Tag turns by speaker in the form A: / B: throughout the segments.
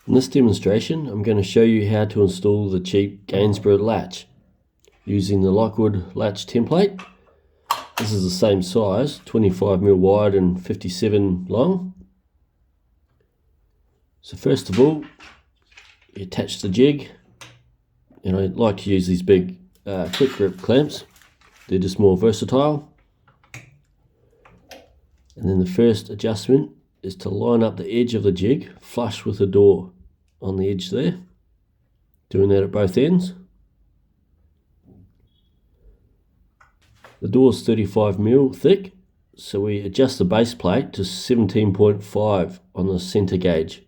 A: In this demonstration, I'm going to show you how to install the cheap Gainsborough latch using the Lockwood latch template. This is the same size, 25mm wide and 57 long. So first of all, you attach the jig, and I like to use these big quick grip clamps. They're just more versatile. And then the first adjustment is to line up the edge of the jig flush with the door on the edge there, doing that at both ends. The door is 35mm thick, so we adjust the base plate to 17.5 on the center gauge,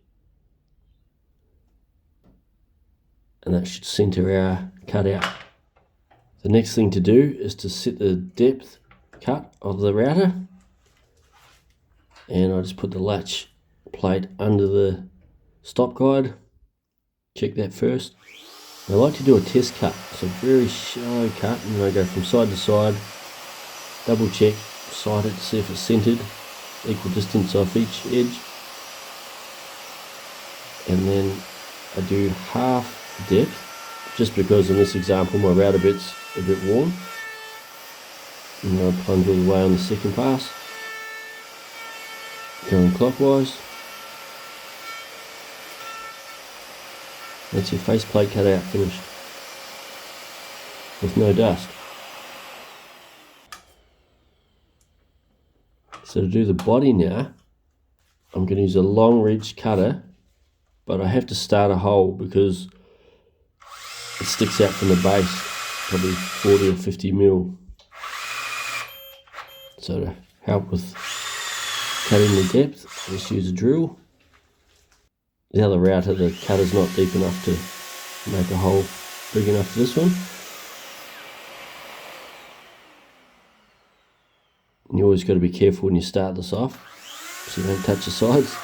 A: and that should center our cutout. The next thing to do is to set the depth cut of the router, and I just put the latch plate under the stop guide. Check that first. I like to do a test cut, so very shallow cut, and then I go from side to side, double check, sight it to see if it's centered, equal distance off each edge, and then I do half depth, just because in this example my router bit's a bit worn, and then I plunge all the way on the second pass, going clockwise. That's your faceplate cut out finished, with no dust. So to do the body now, I'm going to use a long reach cutter, but I have to start a hole because it sticks out from the base, probably 40 or 50mm. So to help with cutting the depth, I just use a drill. The other router, the cutter's not deep enough to make a hole big enough for this one. And you always got to be careful when you start this off, so you don't touch the sides.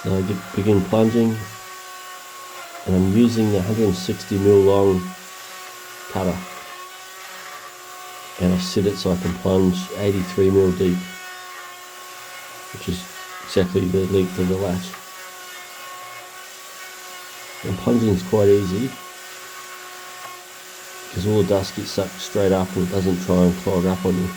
A: So I begin plunging, and I'm using the 160mm long cutter, and I set it so I can plunge 83mm deep, which is exactly the length of the latch. And plunging is quite easy because all the dust gets sucked straight up and it doesn't try and clog up on you.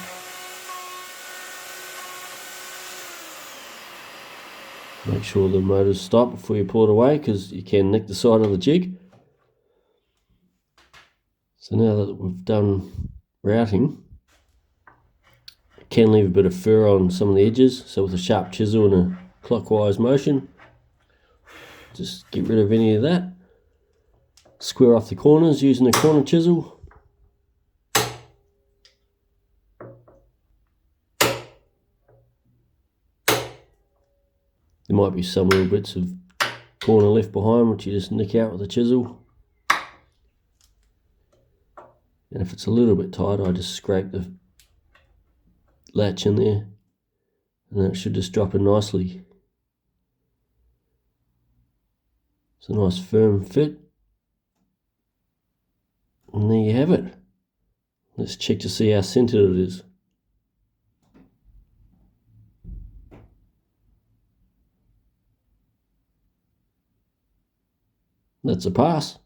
A: Make sure the motor's stopped before you pull it away, because you can nick the side of the jig. So now that we've done routing, I can leave a bit of fur on some of the edges, so with a sharp chisel and a clockwise motion, just get rid of any of that. Square off the corners using a corner chisel. There might be some little bits of corner left behind, which you just nick out with a chisel. And if it's a little bit tight, I just scrape the latch in there, and then it should just drop in nicely. It's a nice firm fit. And there you have it. Let's check to see how centered it is. That's a pass.